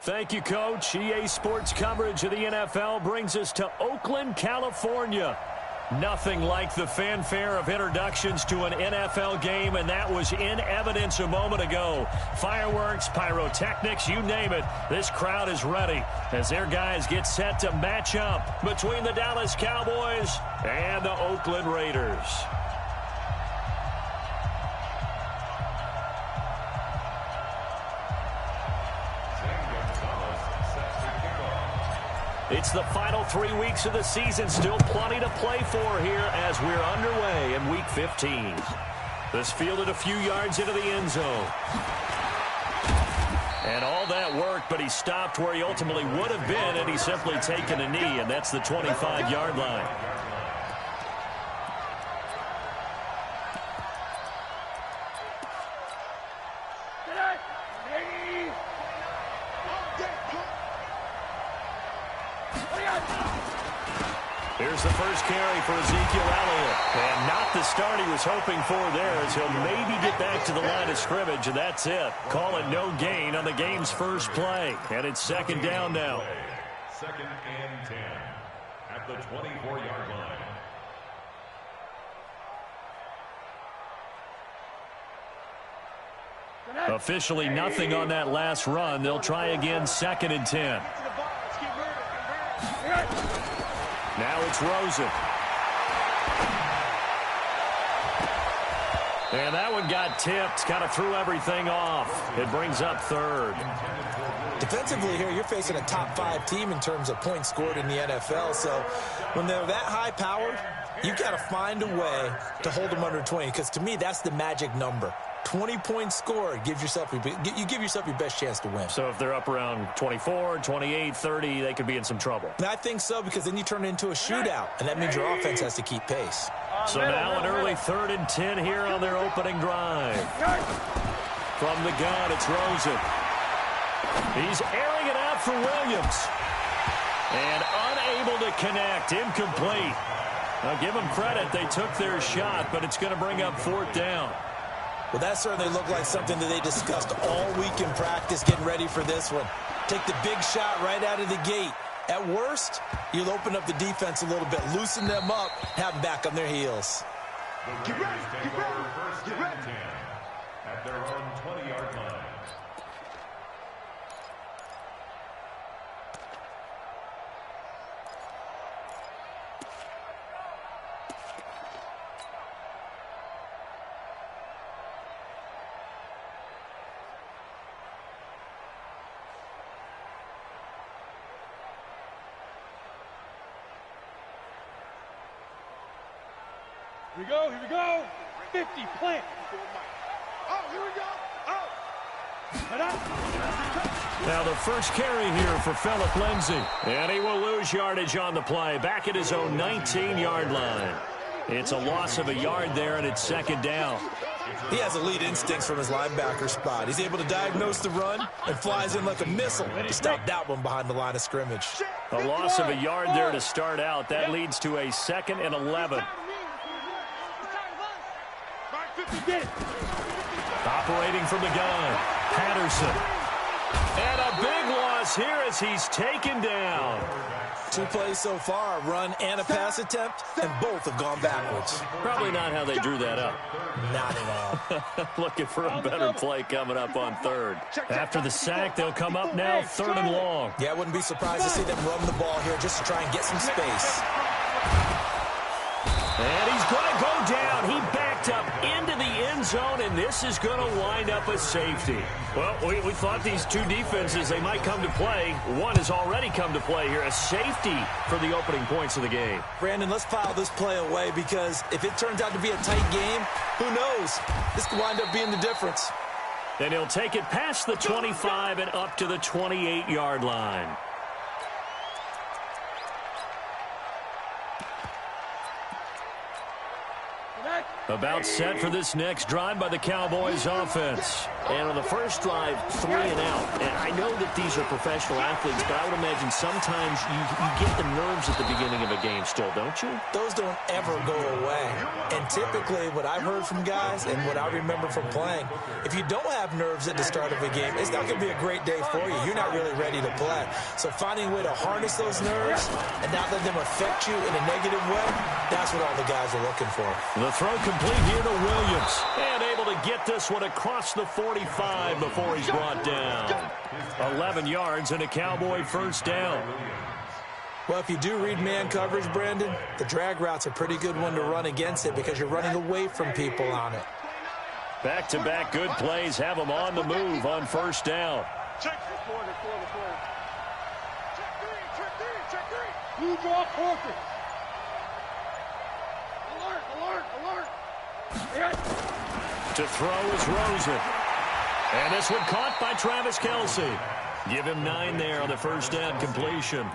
Thank you, Coach. EA Sports coverage of the NFL brings us to Oakland, California. Nothing like the fanfare of introductions to an NFL game, and that was in evidence a moment ago. Fireworks, pyrotechnics, you name it. This crowd is ready as their guys get set to match up between the Dallas Cowboys and the Oakland Raiders. It's the final 3 weeks of the season. Still plenty to play for here as we're underway in Week 15. This fielded a few yards into the end zone. And all that work, but he stopped where he ultimately would have been had he simply taken a knee, and that's the 25-yard line. Here's the first carry for Ezekiel Elliott. And not the start he was hoping for there, as he'll maybe get back to the line of scrimmage, and that's it. Call it no gain on the game's first play. And it's second down now. 2nd and 10 at the 24-yard line. Officially nothing on that last run. They'll try again, 2nd and 10. Now it's Rosen. And that one got tipped, kind of threw everything off. It brings up 3rd. Defensively here, you're facing a top 5 team in terms of points scored in the NFL. So when they're that high-powered, you've got to find a way to hold them under 20, because to me, that's the magic number. 20 points scored, you give yourself your best chance to win. So if they're up around 24, 28, 30, they could be in some trouble. And I think so, because then you turn it into a shootout, and that means your offense has to keep pace. So now an early 3rd and 10 here on their opening drive. From the gun, it's Rosen. He's airing it out for Williams. And unable to connect, incomplete. Now give them credit, they took their shot, but it's going to bring up 4th down. Well, that certainly looked like something that they discussed all week in practice, getting ready for this one. Take the big shot right out of the gate. At worst, you'll open up the defense a little bit, loosen them up, have them back on their heels. The Raiders take over 1st and 10 at their own 20-yard line. Here we go, here we go. 50, plant. Oh, here we go. Oh. Now the first carry here for Phillip Lindsay. And he will lose yardage on the play. Back at his own 19-yard line. It's a loss of a yard there, and it's 2nd down. He has elite instincts from his linebacker spot. He's able to diagnose the run and flies in like a missile to stop that one behind the line of scrimmage. A loss of a yard there to start out. That leads to a 2nd and 11. Operating from the gun, Patterson. And a big loss here as he's taken down. 2 plays so far, a run and a pass attempt, and both have gone backwards. Probably not how they drew that up. Not at all. Looking for a better play coming up on 3rd. After the sack, they'll come up now 3rd and long. Yeah, I wouldn't be surprised to see them run the ball here just to try and get some space. And he's going to go down. He backed up into the end zone, and this is going to wind up a safety. Well, we thought these two defenses, they might come to play. One has already come to play here, a safety for the opening points of the game. Brandon, let's file this play away, because if it turns out to be a tight game, who knows? This could wind up being the difference. And he'll take it past the 25 and up to the 28-yard line. About set for this next drive by the Cowboys offense. And on the first drive, 3 and out. And I know that these are professional athletes, but I would imagine sometimes you get the nerves at the beginning of a game still, don't you? Those don't ever go away. And typically what I've heard from guys and what I remember from playing, if you don't have nerves at the start of a game, it's not going to be a great day for you. You're not really ready to play. So finding a way to harness those nerves and not let them affect you in a negative way, that's what all the guys are looking for. The throw complete here to Williams. And able to get this one across the 45 before he's brought down. 11 yards and a Cowboy first down. Well, if you do read man coverage, Brandon, the drag route's a pretty good one to run against it because you're running away from people on it. Back-to-back good plays have them on the move on first down. Check 3. You draw quarter. Alert. To throw is Rosen. And this one caught by Travis Kelce. Give him 9 there on the first down completion.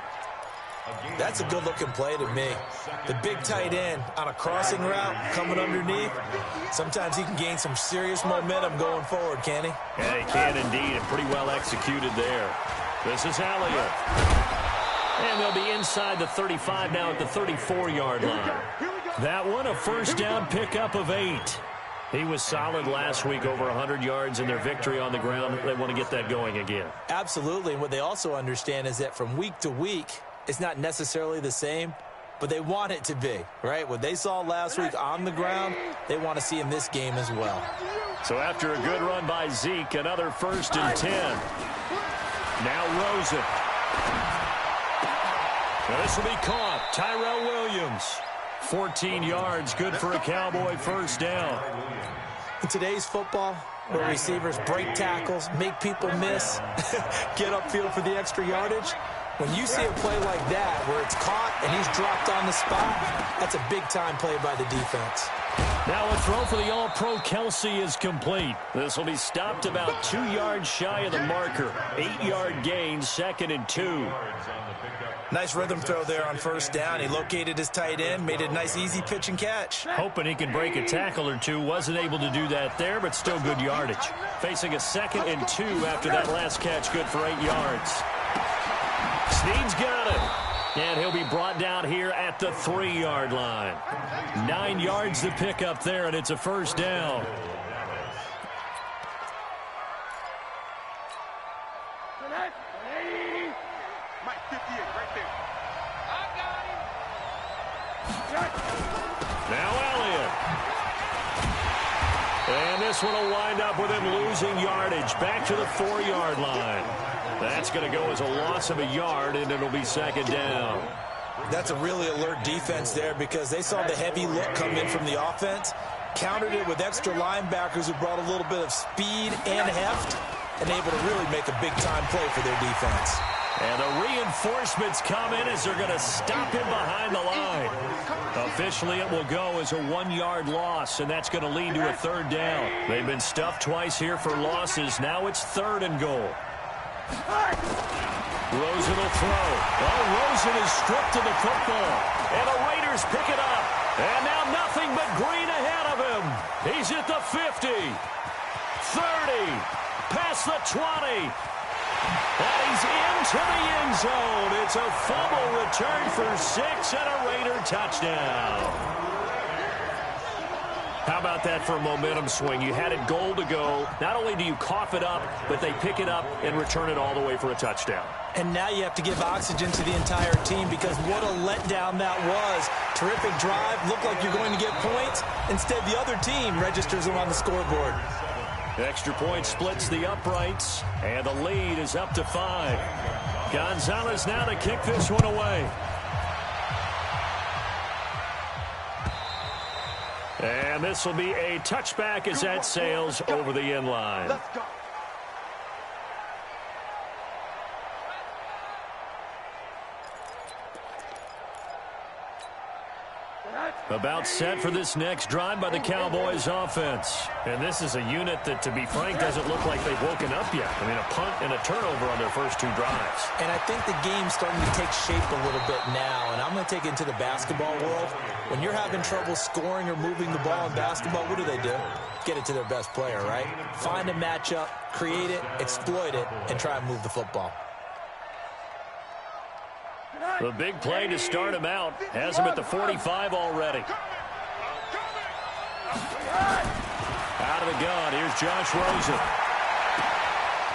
That's a good-looking play to me. The big tight end on a crossing route coming underneath. Sometimes he can gain some serious momentum going forward, can he? Yeah, he can indeed, and pretty well executed there. This is Elliott. And they'll be inside the 35 now at the 34-yard line. That one, a first down pickup of 8. He was solid last week, over 100 yards in their victory on the ground. They want to get that going again. Absolutely. And what they also understand is that from week to week, it's not necessarily the same, but they want it to be, right? What they saw last week on the ground, they want to see in this game as well. So after a good run by Zeke, another 1st and 10. Now Rosen. Now this will be caught. Tyrell Williams. 14 yards, good for a Cowboy first down. In today's football, where receivers break tackles, make people miss, get upfield for the extra yardage, when you see a play like that where it's caught and he's dropped on the spot, that's a big-time play by the defense. Now a throw for the All-Pro Kelce is complete. This will be stopped about 2 yards shy of the marker. 8-yard gain, 2nd and 2. Nice rhythm throw there on first down. He located his tight end, made it a nice, easy pitch and catch. Hoping he could break a tackle or two. Wasn't able to do that there, but still good yardage. Facing a 2nd and 2 after that last catch, good for 8 yards. Snead's got it. And he'll be brought down here at the 3-yard line. 9 yards to pick up there, and it's a first down. Now Elliott. And this one will wind up with him losing yardage. Back to the 4-yard line. That's going to go as a loss of a yard, and it'll be 2nd down. That's a really alert defense there because they saw the heavy look come in from the offense, countered it with extra linebackers who brought a little bit of speed and heft, and able to really make a big-time play for their defense. And the reinforcements come in as they're going to stop him behind the line. Officially, it will go as a 1-yard loss, and that's going to lead to a 3rd down. They've been stuffed twice here for losses. Now it's 3rd and goal. Rosen will throw. Oh, Rosen is stripped of the football. And the Raiders pick it up. And now nothing but green ahead of him. He's at the 50. 30. Past the 20. And he's into the end zone. It's a fumble return for 6 and a Raider touchdown. How about that for a momentum swing? You had it goal to go. Not only do you cough it up, but they pick it up and return it all the way for a touchdown. And now you have to give oxygen to the entire team because what a letdown that was. Terrific drive. Looked like you're going to get points. Instead, the other team registers them on the scoreboard. Extra point splits the uprights, and the lead is up to 5. Gonzalez now to kick this one away. And this will be a touchback as that sails over the end line. About set for this next drive by the Cowboys offense. And this is a unit that, to be frank, doesn't look like they've woken up yet. I mean, a punt and a turnover on their first 2 drives. And I think the game's starting to take shape a little bit now. And I'm going to take it into the basketball world. When you're having trouble scoring or moving the ball in basketball, what do? Get it to their best player, right? Find a matchup, create it, exploit it, and try and move the football. The big play to start him out. Has him at the 45 already. Out of the gun, here's Josh Rosen.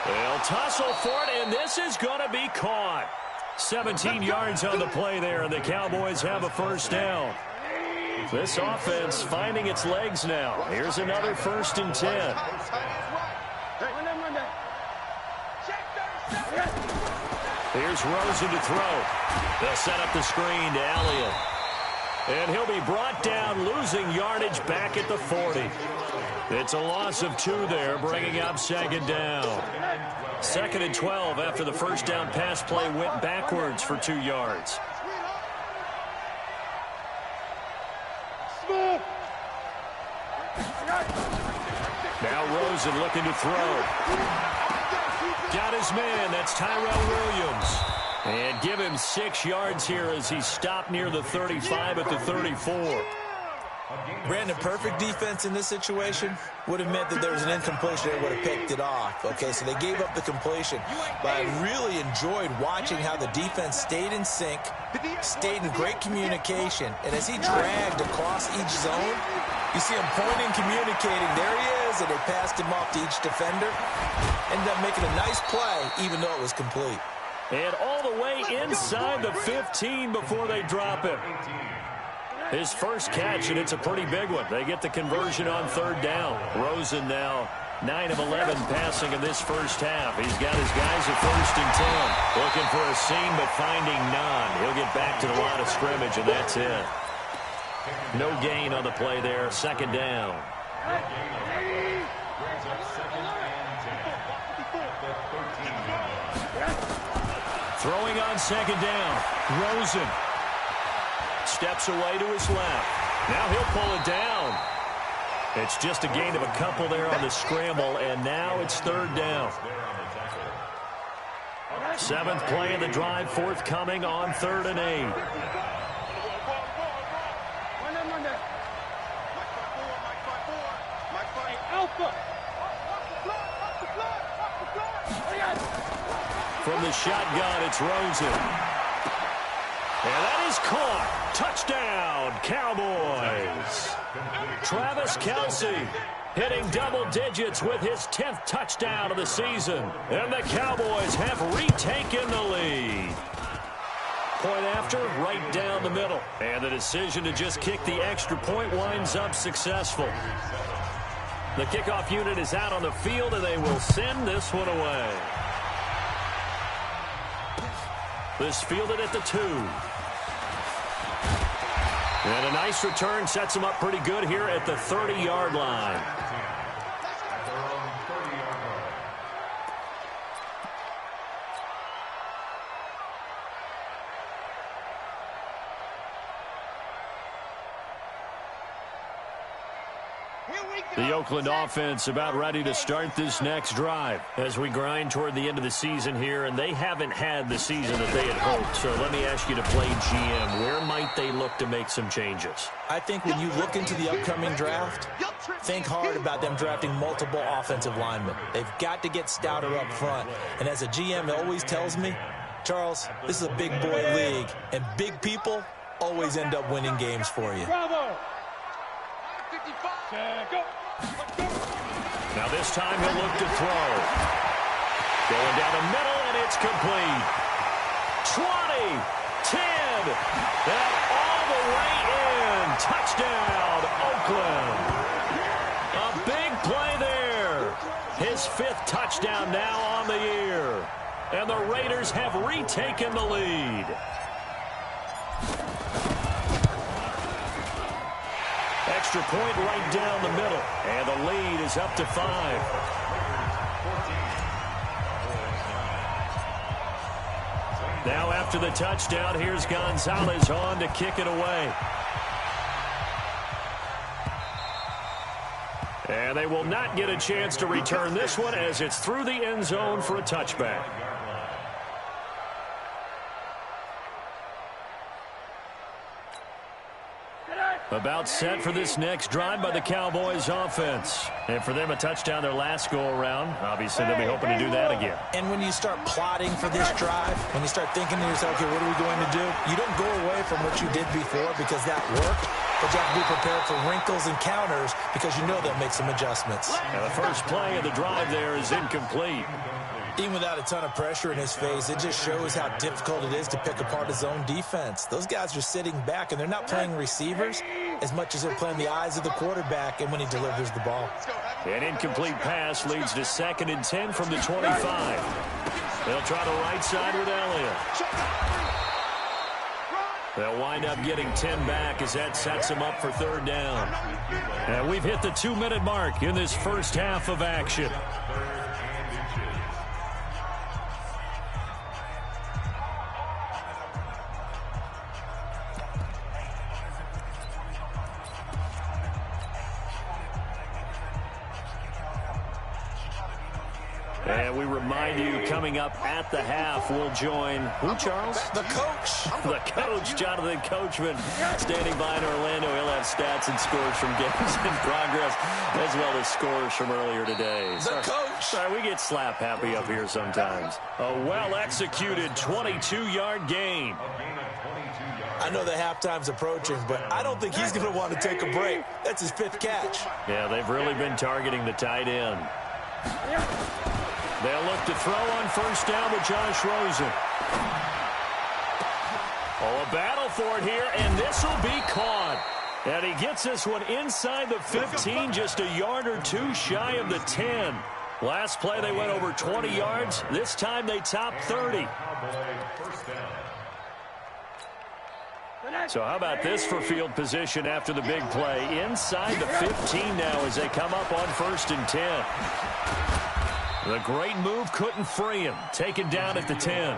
They'll tussle for it, and this is going to be caught. 17 yards on the play there, and the Cowboys have a first down. This offense finding its legs now. Here's another 1st and 10. Here's Rosen to throw. They'll set up the screen to Elliott. And he'll be brought down, losing yardage back at the 40. It's a loss of 2 there, bringing up 2nd down. 2nd and 12 after the first down pass play went backwards for 2 yards. Now Rosen looking to throw. Got his man. That's Tyrell Williams. And give him 6 yards here as he stopped near the 35 at the 34. Brandon, perfect defense in this situation would have meant that there was an incompletion. They would have picked it off. Okay, so they gave up the completion. But I really enjoyed watching how the defense stayed in sync, stayed in great communication. And as he dragged across each zone, you see him pointing, communicating. There he is, and they passed him off to each defender. Ended up making a nice play, even though it was complete. And all the way inside the 15 before they drop him. His first catch, and it's a pretty big one. They get the conversion on 3rd down. Rosen now 9 of 11 passing in this first half. He's got his guys at 1st and 10. Looking for a seam, but finding none. He'll get back to the line of scrimmage, and that's it. No gain on the play there. 2nd down. Throwing on 2nd down. Rosen steps away to his left. Now he'll pull it down. It's just a gain of a couple there on the scramble, and now it's 3rd down. 7th play of the drive, forthcoming on 3rd and 8. From the shotgun, it's Rosen. And that is caught. Touchdown, Cowboys. Travis Kelce hitting double digits with his 10th touchdown of the season. And the Cowboys have retaken the lead. Point after, right down the middle. And the decision to just kick the extra point winds up successful. The kickoff unit is out on the field, and they will send this one away. This fielded at the 2. And a nice return sets them up pretty good here at the 30-yard line. The Oakland offense about ready to start this next drive as we grind toward the end of the season here, and they haven't had the season that they had hoped. So let me ask you to play GM. Where might they look to make some changes? I think when you look into the upcoming draft, think hard about them drafting multiple offensive linemen. They've got to get stouter up front. And as a GM, it always tells me, Charles, this is a big boy league, and big people always end up winning games for you. Bravo. Go. Now this time he'll look to throw. Going down the middle, and it's complete. 20, 10, and all the way in. Touchdown, Oakland. A big play there. His 5th touchdown now on the year. And the Raiders have retaken the lead. Extra point right down the middle. And the lead is up to 5. Now after the touchdown, here's Gonzalez on to kick it away. And they will not get a chance to return this one as it's through the end zone for a touchback. About set for this next drive by the Cowboys offense. And for them, a touchdown their last go-around. Obviously, they'll be hoping to do that again. And when you start plotting for this drive, when you start thinking to yourself, okay, what are we going to do? You don't go away from what you did before because that worked. But you have to be prepared for wrinkles and counters because you know they'll make some adjustments. And the first play of the drive there is incomplete. Even without a ton of pressure in his face, it just shows how difficult it is to pick apart his own defense. Those guys are sitting back, and they're not playing receivers as much as they're playing the eyes of the quarterback and when he delivers the ball. An incomplete pass leads to 2nd and 10 from the 25. They'll try the right side with Elliott. They'll wind up getting 10 back as that sets them up for 3rd down. And we've hit the 2-minute mark in this first half of action. And we remind you, coming up at the half, we'll join who, Charles? The coach. The coach, Jonathan Coachman, standing by in Orlando. He'll have stats and scores from games in progress, as well as scores from earlier today. The coach. Sorry, we get slap happy up here sometimes. A well-executed 22-yard gain. I know the halftime's approaching, but I don't think he's going to want to take a break. That's his 5th catch. Yeah, they've really been targeting the tight end. They'll look to throw on 1st down with Josh Rosen. Oh, a battle for it here, and this will be caught. And he gets this one inside the 15, just a yard or two shy of the 10. Last play, they went over 20 yards. This time, they topped 30. So how about this for field position after the big play? Inside the 15 now as they come up on 1st and 10. The great move couldn't free him. Taken down at the 10.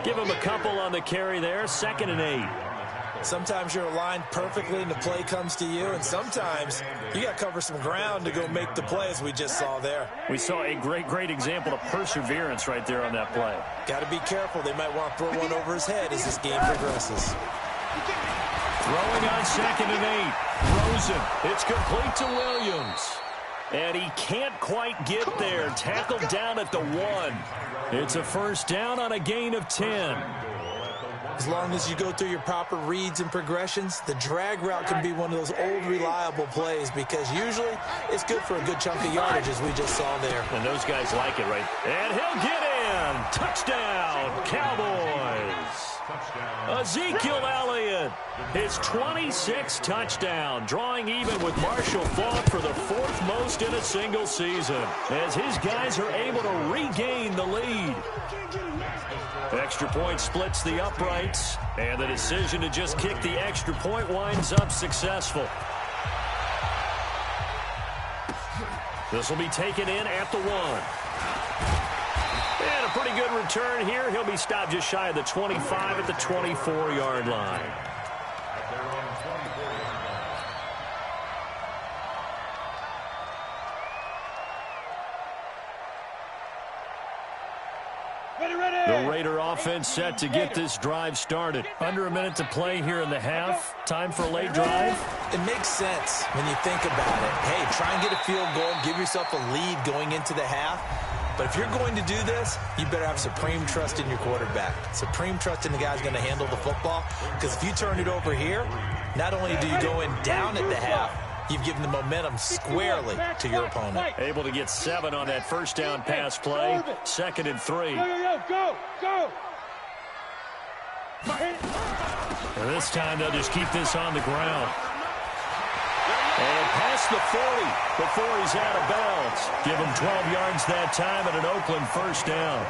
Give him a couple on the carry there. 2nd and 8. Sometimes you're aligned perfectly and the play comes to you, and sometimes you got to cover some ground to go make the play, as we just saw there. We saw a great example of perseverance right there on that play. Got to be careful. They might want to throw one over his head as this game progresses. Throwing on 2nd and 8. Rosen. It's complete to Williams. And he can't quite get there. Tackled down at the 1. It's a 1st down on a gain of 10. As long as you go through your proper reads and progressions, the drag route can be one of those old reliable plays because usually it's good for a good chunk of yardage, as we just saw there. And those guys like it, right? And he'll get in. Touchdown, Cowboys. Ezekiel Elliott, his 26th touchdown, drawing even with Marshall Faulk for the 4th most in a single season, as his guys are able to regain the lead. Extra point splits the uprights, and the decision to just kick the extra point winds up successful. This will be taken in at the 1. And a pretty good return here. He'll be stopped just shy of the 25 at the 24-yard line. The Raider offense set to get this drive started. Under a minute to play here in the half. Time for a late drive. It makes sense when you think about it. Hey, try and get a field goal. Give yourself a lead going into the half. But if you're going to do this, you better have supreme trust in your quarterback. Supreme trust in the guy's going to handle the football. Because if you turn it over here, not only do you go in down at the half, you've given the momentum squarely to your opponent. Able to get 7 on that 1st down pass play. 2nd and 3. Go! And this time they'll just keep this on the ground. And past the 40 before he's out of bounds. Give him 12 yards that time and an Oakland 1st down.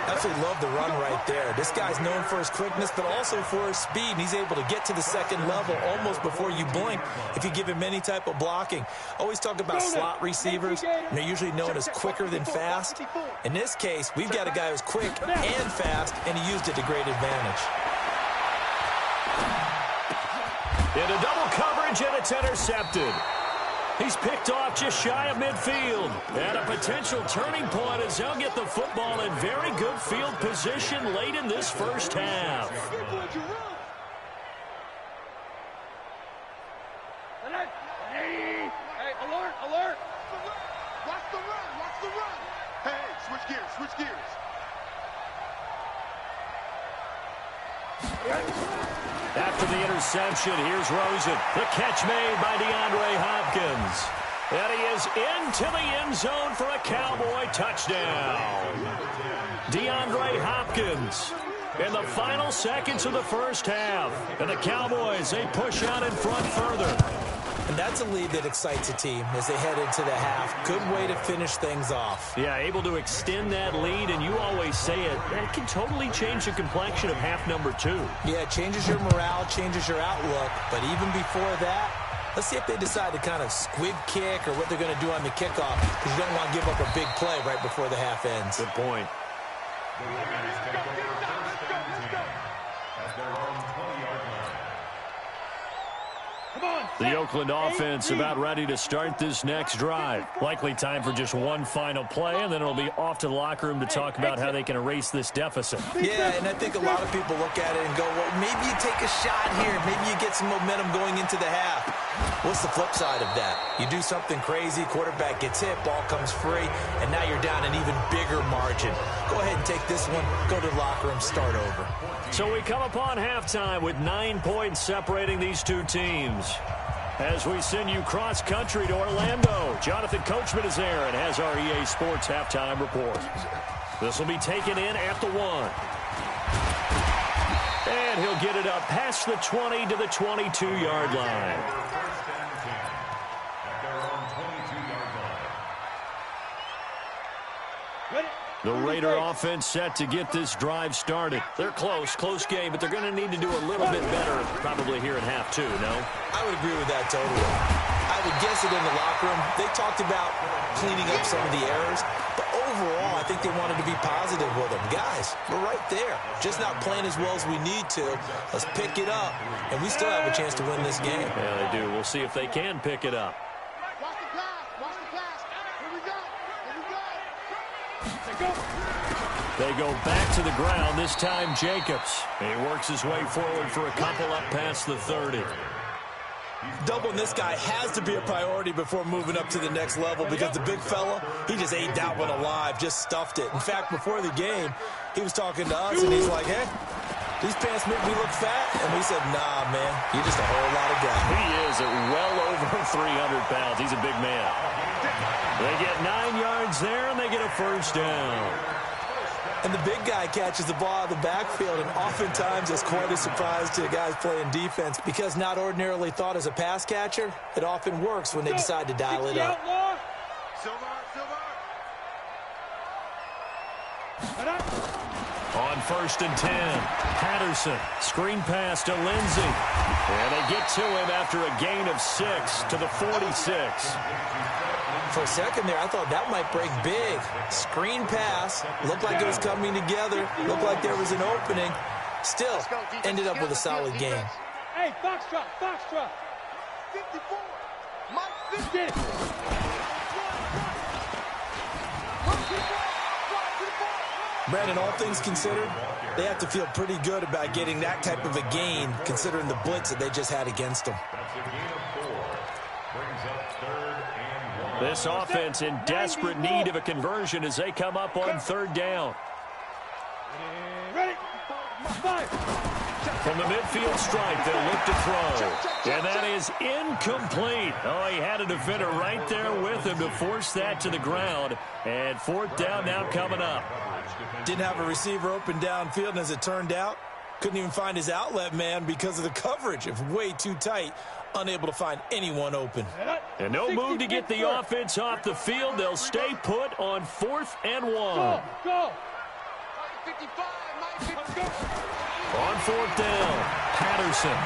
Absolutely love the run right there. This guy's known for his quickness, but also for his speed. And he's able to get to the 2nd level almost before you blink if you give him any type of blocking. Always talk about slot receivers, and they're usually known as quicker than fast. In this case, we've got a guy who's quick and fast, and he used it to great advantage. Into double coverage, and it's intercepted. He's picked off just shy of midfield. And a potential turning point as they'll get the football in very good field position late in this first half. Hey, alert, alert. Watch the run, watch the run. Hey, switch gears, switch gears. After the interception, here's Rosen. The catch made by DeAndre Hopkins. And he is into the end zone for a Cowboy touchdown. DeAndre Hopkins in the final seconds of the first half. And the Cowboys, they push out in front further. And that's a lead that excites a team as they head into the half. Good way to finish things off. Yeah, able to extend that lead, and you always say it, that can totally change the complexion of half number 2. Yeah, it changes your morale, changes your outlook. But even before that, let's see if they decide to kind of squib kick or what they're going to do on the kickoff, because you don't want to give up a big play right before the half ends. Good point. The Raiders take over first and 10 at their own 20-yard line. The Oakland offense about ready to start this next drive. Likely time for just one final play, and then it'll be off to the locker room to talk about how they can erase this deficit. Yeah, and I think a lot of people look at it and go, well, maybe you take a shot here. Maybe you get some momentum going into the half. What's the flip side of that? You do something crazy, quarterback gets hit, ball comes free, and now you're down an even bigger margin. Go ahead and take this one, go to the locker room, start over. So we come upon halftime with 9 points separating these two teams. As we send you cross-country to Orlando, Jonathan Coachman is there and has our EA Sports halftime report. This will be taken in at the 1. And he'll get it up past the 20 to the 22-yard line. First and 10 at their own 22-yard line. Ready? The Raider offense set to get this drive started. They're close game, but they're going to need to do a little bit better probably here in half 2, no? I would agree with that totally. I would guess it in the locker room. They talked about cleaning up some of the errors, but overall, I think they wanted to be positive with them. Guys, we're right there. Just not playing as well as we need to. Let's pick it up, and we still have a chance to win this game. Yeah, they do. We'll see if they can pick it up. Watch the pass, watch the pass. Here we go, here we go. They go back to the ground, this time Jacobs. He works his way forward for a couple up past the 30. Doubling this guy has to be a priority before moving up to the next level, because the big fella, he just ate that one alive, just stuffed it. In fact, before the game, he was talking to us, and he's like, hey, these pants make me look fat. And we said, nah, man, you're just a whole lot of guy. He is at well over 300 pounds. He's a big man. They get 9 yards there, and they get a first down. And the big guy catches the ball out of the backfield, and oftentimes it's quite a surprise to the guys playing defense, because not ordinarily thought as a pass catcher, it often works when they decide to dial it up. On first and 10, Patterson, screen pass to Lindsey. And they get to him after a gain of 6 to the 46. For a second there, I thought that might break big. Screen pass, looked like it was coming together, looked like there was an opening. Still, ended up with a solid game. Hey, Foxtrot, Foxtrot. 54. Mike 50. Get it. Brandon, all things considered, they have to feel pretty good about getting that type of a gain, considering the blitz that they just had against them. That's a gain of 4. Brings up 3rd and 1. This offense in desperate need of a conversion as they come up on 3rd down. Ready? 5. From the midfield stripe, they'll look to throw. And that is incomplete. Oh, he had a defender right there with him to force that to the ground. And 4th down now coming up. Didn't have a receiver open downfield, and as it turned out, couldn't even find his outlet man because of the coverage. It was way too tight, unable to find anyone open. And no move to get the offense off the field. They'll stay put on 4th and 1. Go, go. 55, Mike 50. On 4th down, Patterson.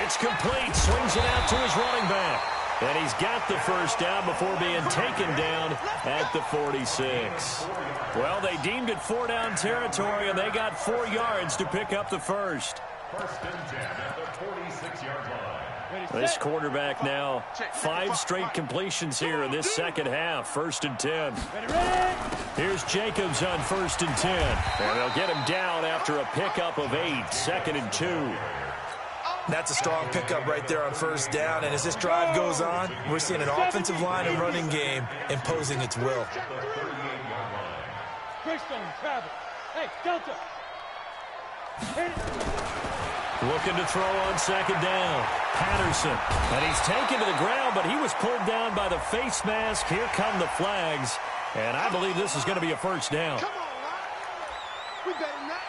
It's complete. Swings it out to his running back. And he's got the first down before being taken down at the 46. Well, they deemed it 4-down territory, and they got 4 yards to pick up the first. First and 10 at the 46-yard line. This quarterback now 5 straight completions here in this second half. 1st and 10. Here's Jacobs on 1st and 10. And they'll get him down after a pickup of 8. 2nd and 2. That's a strong pickup right there on 1st down. And as this drive goes on, we're seeing an offensive line and running game imposing its will. Greystone, travel. Hey, Delta. Looking to throw on 2nd down. Patterson. And he's taken to the ground, but he was pulled down by the face mask. Here come the flags. And I believe this is going to be a 1st down. Come on, Ryan. We better not.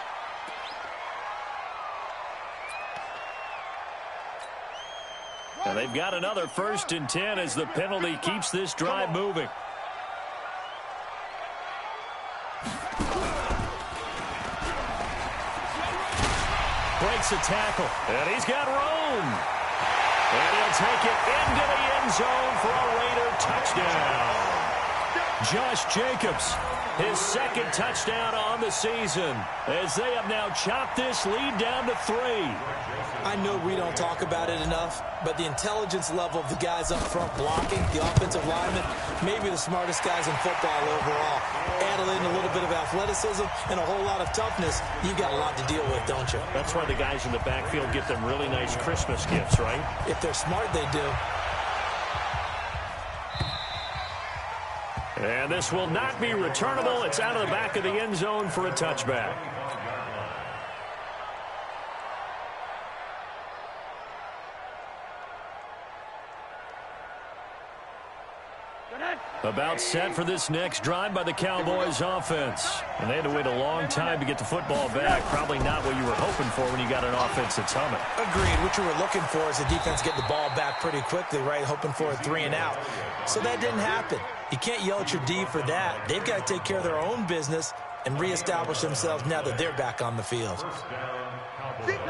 And they've got another 1st and 10 as the penalty keeps this drive moving. Breaks a tackle, and he's got room. And he'll take it into the end zone for a Raider touchdown. Josh Jacobs, his 2nd touchdown on the season, as they have now chopped this lead down to 3. I know we don't talk about it enough, but the intelligence level of the guys up front blocking, the offensive linemen, maybe the smartest guys in football overall. Add in a little bit of athleticism and a whole lot of toughness, you've got a lot to deal with, don't you? That's why the guys in the backfield get them really nice Christmas gifts, right? If they're smart, they do. And this will not be returnable. It's out of the back of the end zone for a touchback. About set for this next drive by the Cowboys offense. And they had to wait a long time to get the football back. Probably not what you were hoping for when you got an offense that's humming. Agreed. What you were looking for is the defense getting the ball back pretty quickly, right? Hoping for a 3 and out. So that didn't happen. You can't yell at your D for that. They've got to take care of their own business and reestablish themselves now that they're back on the field.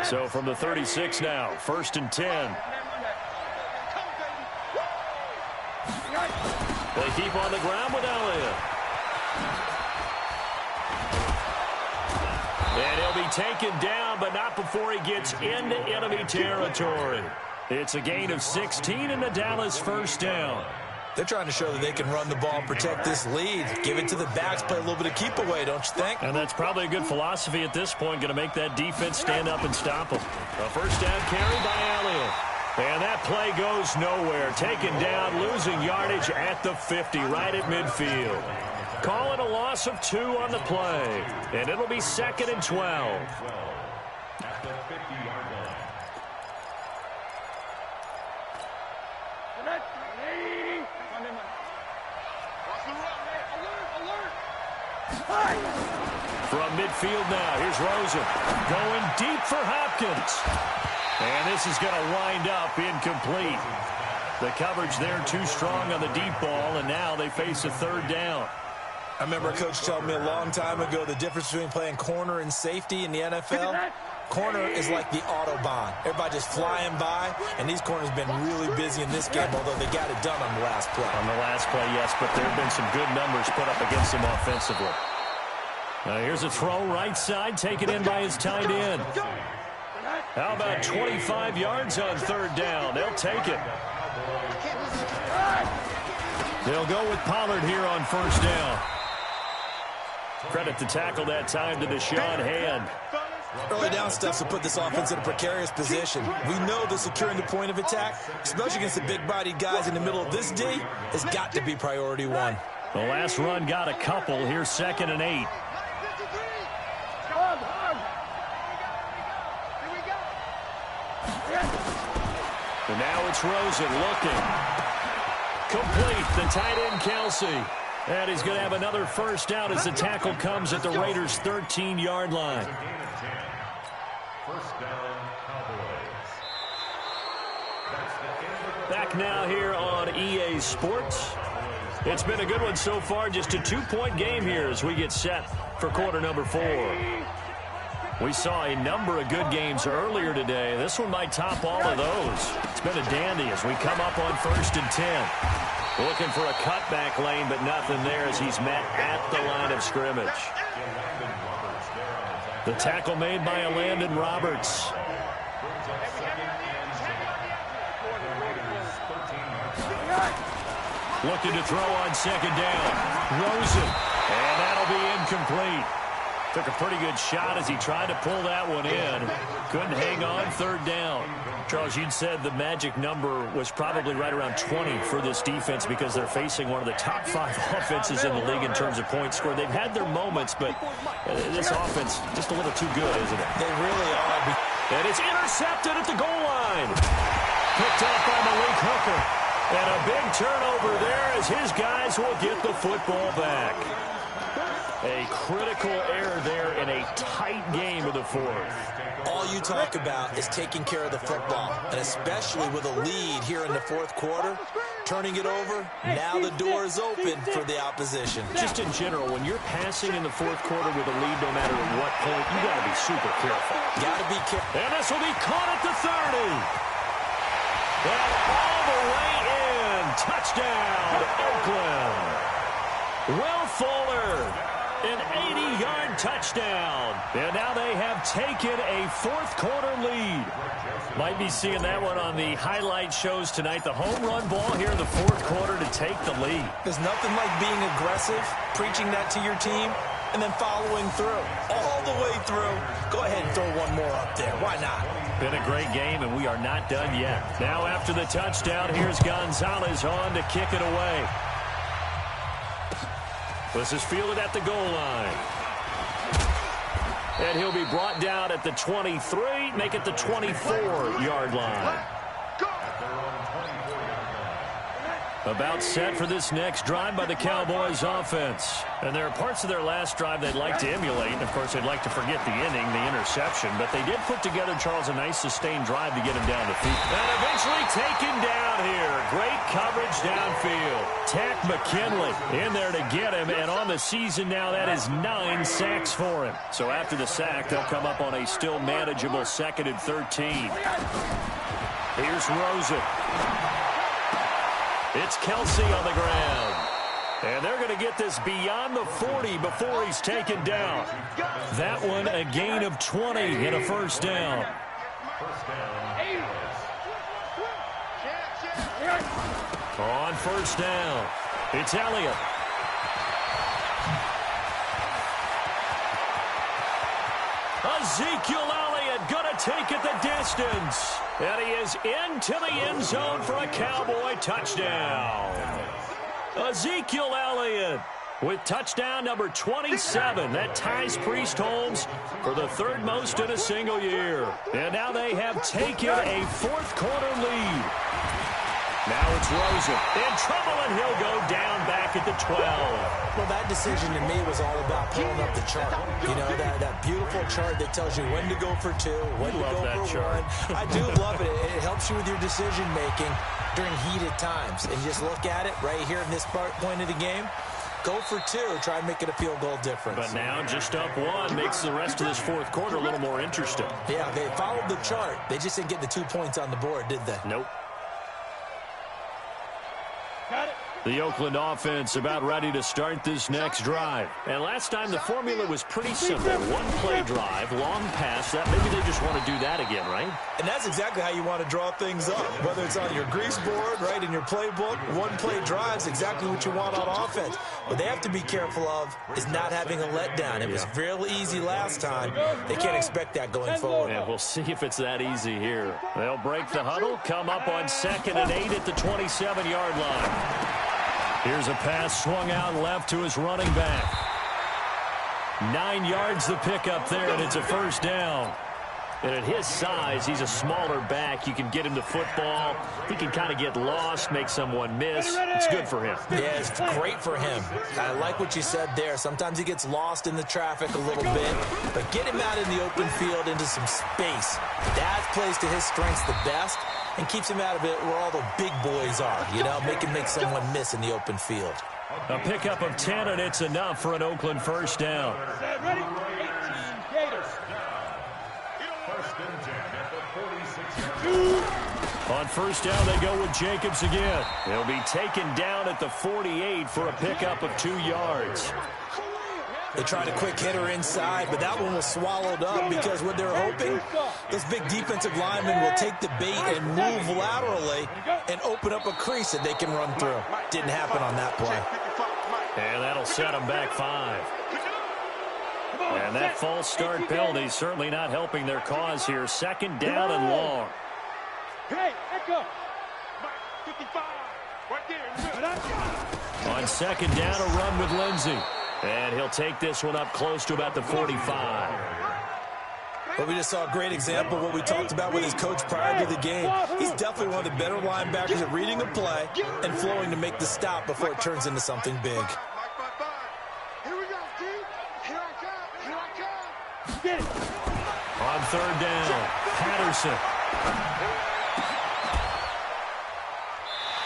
So from the 36 now, 1st and 10. They keep on the ground with Elliott. And he'll be taken down, but not before he gets into enemy territory. It's a gain of 16 in the Dallas 1st down. They're trying to show that they can run the ball and protect this lead. Give it to the backs, play a little bit of keep away, don't you think? And that's probably a good philosophy at this point, going to make that defense stand up and stop them. A 1st down carry by Elliott. And that play goes nowhere. Taken down, losing yardage at the 50, right at midfield. Call it a loss of 2 on the play. And it'll be 2nd and 12. At the 50-yard line. From midfield now, here's Rosen. Going deep for Hopkins. And this is going to wind up incomplete. The coverage there too strong on the deep ball, and now they face a 3rd down. I remember a coach telling me a long time ago the difference between playing corner and safety in the NFL. Corner is like the Autobahn. Everybody just flying by, and these corners have been really busy in this game, although they got it done on the last play. On the last play, yes, but there have been some good numbers put up against them offensively. Now here's a throw right side, taken in by his tight end. How about 25 yards on 3rd down? They'll take it. They'll go with Pollard here on 1st down. Credit the tackle that time to Deshaun Hand. Early down stuff to put this offense in a precarious position. We know that securing the point of attack, especially against the big-bodied guys in the middle of this D, has got to be priority 1. The last run got a couple. Here's 2nd and 8. And now it's Rosen looking. Complete, the tight end Kelsey. And he's going to have another 1st down as the tackle comes at the Raiders' 13-yard line. 1st down, Cowboys. Back now here on EA Sports. It's been a good one so far. Just a 2-point game here as we get set for quarter number 4. We saw a number of good games earlier today. This one might top all of those. It's been a dandy as we come up on 1st and 10. Looking for a cutback lane, but nothing there as he's met at the line of scrimmage. The tackle made by Landon Roberts. Looking to throw on second down. Rosen. And that'll be incomplete. Took a pretty good shot as he tried to pull that one in. Couldn't hang on third down. Charles, you'd said the magic number was probably right around 20 for this defense because they're facing one of the top 5 offenses in the league in terms of points scored. They've had their moments, but this offense just a little too good, isn't it? They really are. And it's intercepted at the goal line. Picked up by Malik Hooker. And a big turnover there as his guys will get the football back. A critical error there in a tight game of the fourth. All you talk about is taking care of the football, and especially with a lead here in the fourth quarter, turning it over, now the door is open for the opposition. Just in general, when you're passing in the fourth quarter with a lead, no matter at what point, you got to be super careful. Got to be careful. And this will be caught at the 30. And all the way in. Touchdown, Oakland. Will Fuller. An 80-yard touchdown. And now they have taken a fourth-quarter lead. Might be seeing that one on the highlight shows tonight. The home run ball here in the fourth quarter to take the lead. There's nothing like being aggressive, preaching that to your team, and then following through. All the way through. Go ahead and throw one more up there. Why not? Been a great game, and we are not done yet. Now after the touchdown, here's Gonzalez on to kick it away. This is fielded at the goal line. And he'll be brought down at the 23, make it the 24-yard line. About set for this next drive by the Cowboys offense. And there are parts of their last drive they'd like to emulate. And, of course, they'd like to forget the inning, the interception. But they did put together, Charles, a nice sustained drive to get him down the field. And eventually taken down here. Great coverage downfield. Tack McKinley in there to get him. And on the season now, that is 9 sacks for him. So after the sack, they'll come up on a still manageable 2nd and 13. Here's Rosen. It's Kelsey on the ground. And they're going to get this beyond the 40 before he's taken down. That one a gain of 20 and a first down. On first down, it's Elliott. Ezekiel Elliott going to take it the distance. And he is into the end zone for a Cowboy touchdown. Ezekiel Elliott with touchdown number 27. That ties Priest Holmes for the 3rd most in a single year. And now they have taken a fourth-quarter lead. Now it's Rosen in trouble, and he'll go down back at the 12. Well, that decision to me was all about pulling up the chart. You know, that beautiful chart that tells you when to go for 2, when to go for 1. I do love it. It helps you with your decision-making during heated times. And just look at it right here in this point of the game. Go for 2. Try and make it a field goal difference. But now just up 1 makes the rest of this fourth quarter a little more interesting. Yeah, they followed the chart. They just didn't get the 2 points on the board, did they? Nope. The Oakland offense about ready to start this next drive. And last time the formula was pretty simple. 1-play drive, long pass. That maybe they just want to do that again, right? And that's exactly how you want to draw things up. Whether it's on your grease board, right, in your playbook, 1-play drive's exactly what you want on offense. What they have to be careful of is not having a letdown. It was real easy last time. They can't expect that going forward. And we'll see if it's that easy here. They'll break the huddle, come up on 2nd and 8 at the 27-yard line. Here's a pass swung out left to his running back. 9 yards the pickup there, and it's a first down. And at his size, he's a smaller back. You can get him the football. He can kind of get lost, make someone miss. It's good for him. Yeah, it's great for him. I like what you said there. Sometimes he gets lost in the traffic a little bit, but get him out in the open field into some space. That plays to his strengths the best and keeps him out of it where all the big boys are, you know, make someone miss in the open field. A pickup of 10, and it's enough for an Oakland first down. Ready? 18 Gators. On first down, they go with Jacobs again. He'll be taken down at the 48 for a pickup of 2 yards. They tried a quick hitter inside, but that one was swallowed up because what they're hoping, those big defensive linemen will take the bait and move laterally and open up a crease that they can run through. Didn't happen on that play. And that'll set them back 5. And that false start penalty certainly not helping their cause here. 2nd down and long. Hey, echo. 55. Right there. On 2nd down, a run with Lindsey. And he'll take this one up close to about the 45. But we just saw a great example of what we talked about with his coach prior to the game. He's definitely one of the better linebackers at reading a play and flowing to make the stop before it turns into something big. Here we go, D. Here I come. Here I come. Get it. On 3rd down, Patterson.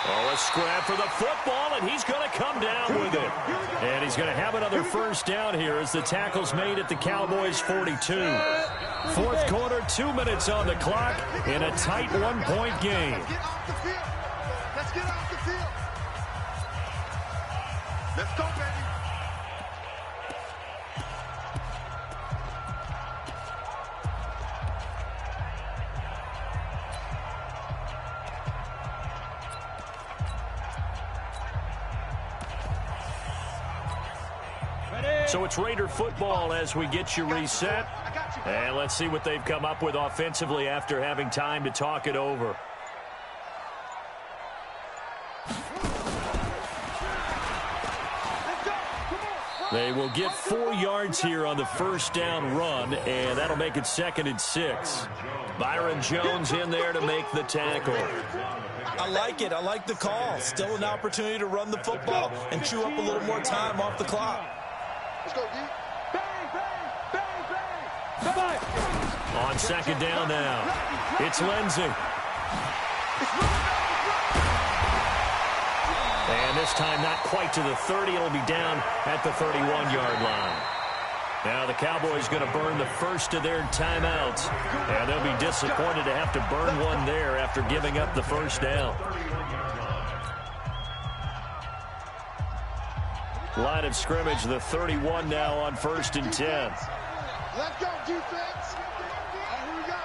Oh, a scrap for the football, and he's going to come down with it. And he's going to have another 1st down here as the tackle's made at the Cowboys' 42. 4th quarter, 2 minutes on the clock in a tight 1-point game. Get off the field. Let's get off the field. Let's go, baby. So it's Raider football as we get you reset. And let's see what they've come up with offensively after having time to talk it over. They will get 4 yards here on the 1st down run, and that'll make it 2nd and 6. Byron Jones in there to make the tackle. I like it. I like the call. Still an opportunity to run the football and chew up a little more time off the clock. Let's go, D. Bang, bang, bang, bang. Bye. On 2nd down now, it's Lindsey. And this time not quite to the 30. It'll be down at the 31-yard line. Now the Cowboys going to burn the first of their timeouts. And they'll be disappointed to have to burn one there after giving up the 1st down. Line of scrimmage, the 31 now on 1st and 10. Let's go, defense. Here we go.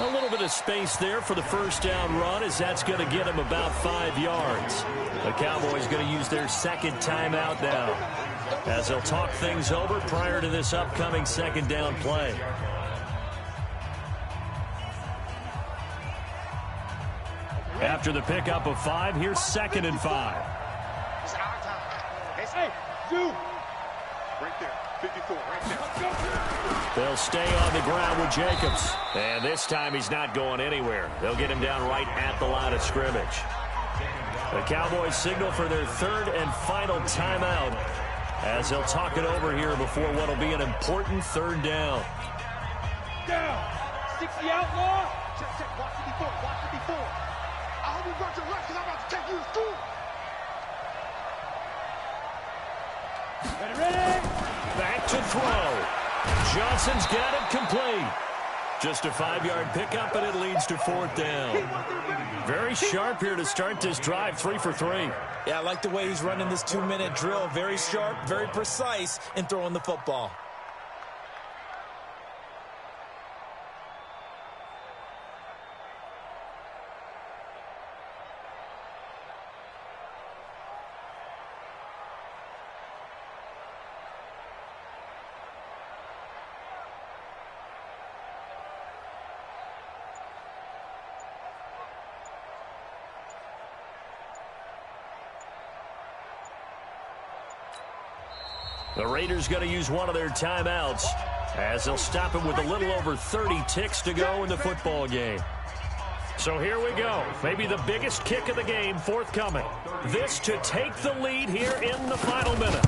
A little bit of space there for the 1st down run as that's going to get them about 5 yards. The Cowboys going to use their 2nd timeout now as they'll talk things over prior to this upcoming 2nd down play. After the pickup of 5, here's 2nd and 5. It's our time. Hey, dude. Right there. 54, right there. They'll stay on the ground with Jacobs. And this time he's not going anywhere. They'll get him down right at the line of scrimmage. The Cowboys signal for their 3rd and final timeout as they'll talk it over here before what will be an important 3rd down. Down. 60 outlaw. Check. Watch 54. Watch 54. I hope you brought your left because I'm about to take you to school. Ready. Back to throw. Johnson's got it complete. Just a 5-yard pickup, and it leads to 4th down. Very sharp here to start this drive, 3 for 3. Yeah, I like the way he's running this 2-minute drill. Very sharp, very precise in throwing the football. The Raiders going to use one of their timeouts as they'll stop it with a little over 30 ticks to go in the football game. So here we go. Maybe the biggest kick of the game forthcoming. This to take the lead here in the final minute.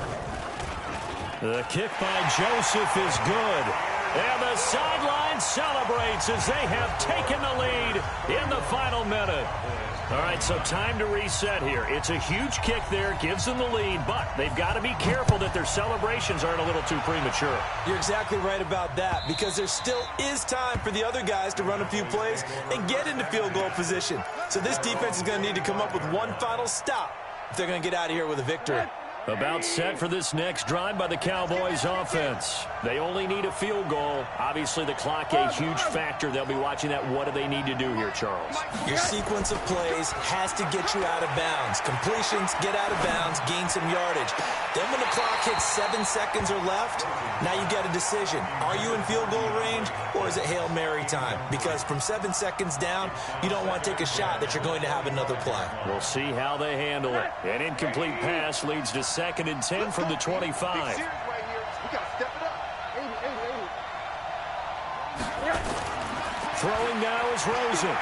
The kick by Joseph is good. And the sideline celebrates as they have taken the lead in the final minute. All right, so time to reset here. It's a huge kick there, gives them the lead, but they've got to be careful that their celebrations aren't a little too premature. You're exactly right about that, because there still is time for the other guys to run a few plays and get into field goal position. So this defense is going to need to come up with one final stop if they're going to get out of here with a victory. About set for this next drive by the Cowboys offense. They only need a field goal. Obviously, the clock a huge factor. They'll be watching that. What do they need to do here, Charles? Your sequence of plays has to get you out of bounds. Completions, get out of bounds, gain some yardage. Then when the clock hits 7 seconds or left, now you get a decision. Are you in field goal range, or is it Hail Mary time? Because from 7 seconds down, you don't want to take a shot that you're going to have another play. We'll see how they handle it. An incomplete pass leads to 2nd and 10 from the 25. Throwing now is Rosen.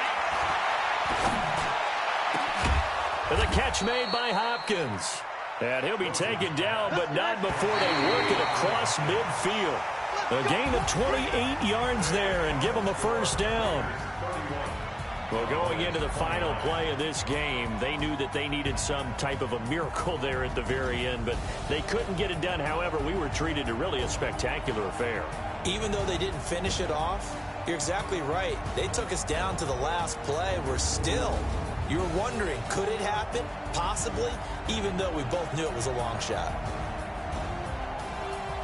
And the catch made by Hopkins. And he'll be taken down, but not before they work it across midfield. A gain of 28 yards there and give them a first down. Well, going into the final play of this game, they knew that they needed some type of a miracle there at the very end, but they couldn't get it done. However, we were treated to really a spectacular affair. Even though they didn't finish it off, you're exactly right. They took us down to the last play. You're wondering, could it happen? Possibly, even though we both knew it was a long shot.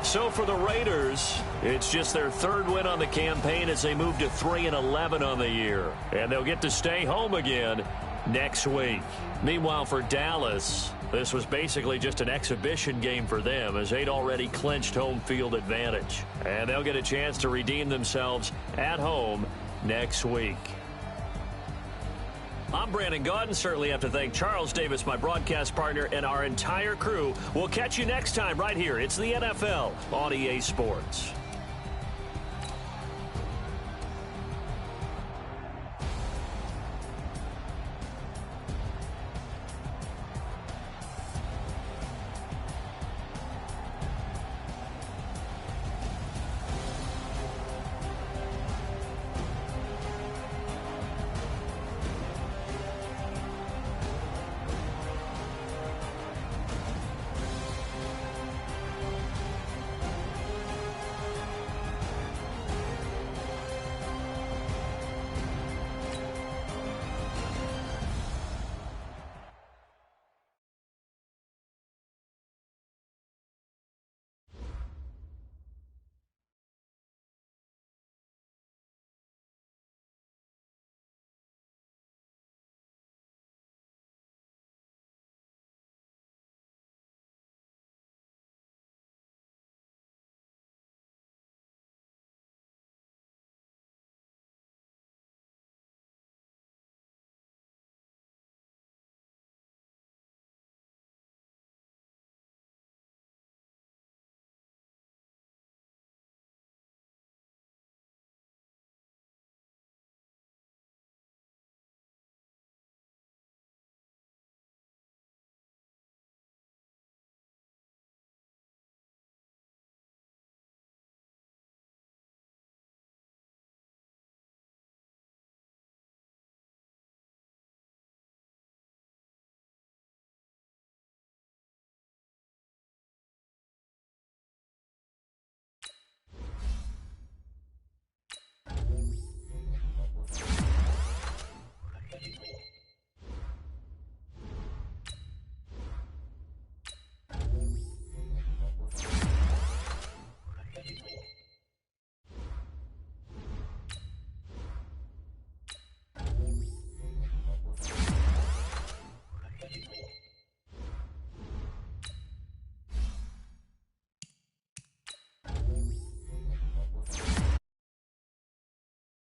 So for the Raiders, it's just their 3rd win on the campaign as they move to 3-11 on the year. And they'll get to stay home again next week. Meanwhile, for Dallas, this was basically just an exhibition game for them as they'd already clinched home field advantage. And they'll get a chance to redeem themselves at home next week. I'm Brandon Gaudin. Certainly have to thank Charles Davis, my broadcast partner, and our entire crew. We'll catch you next time right here. It's the NFL on EA Sports.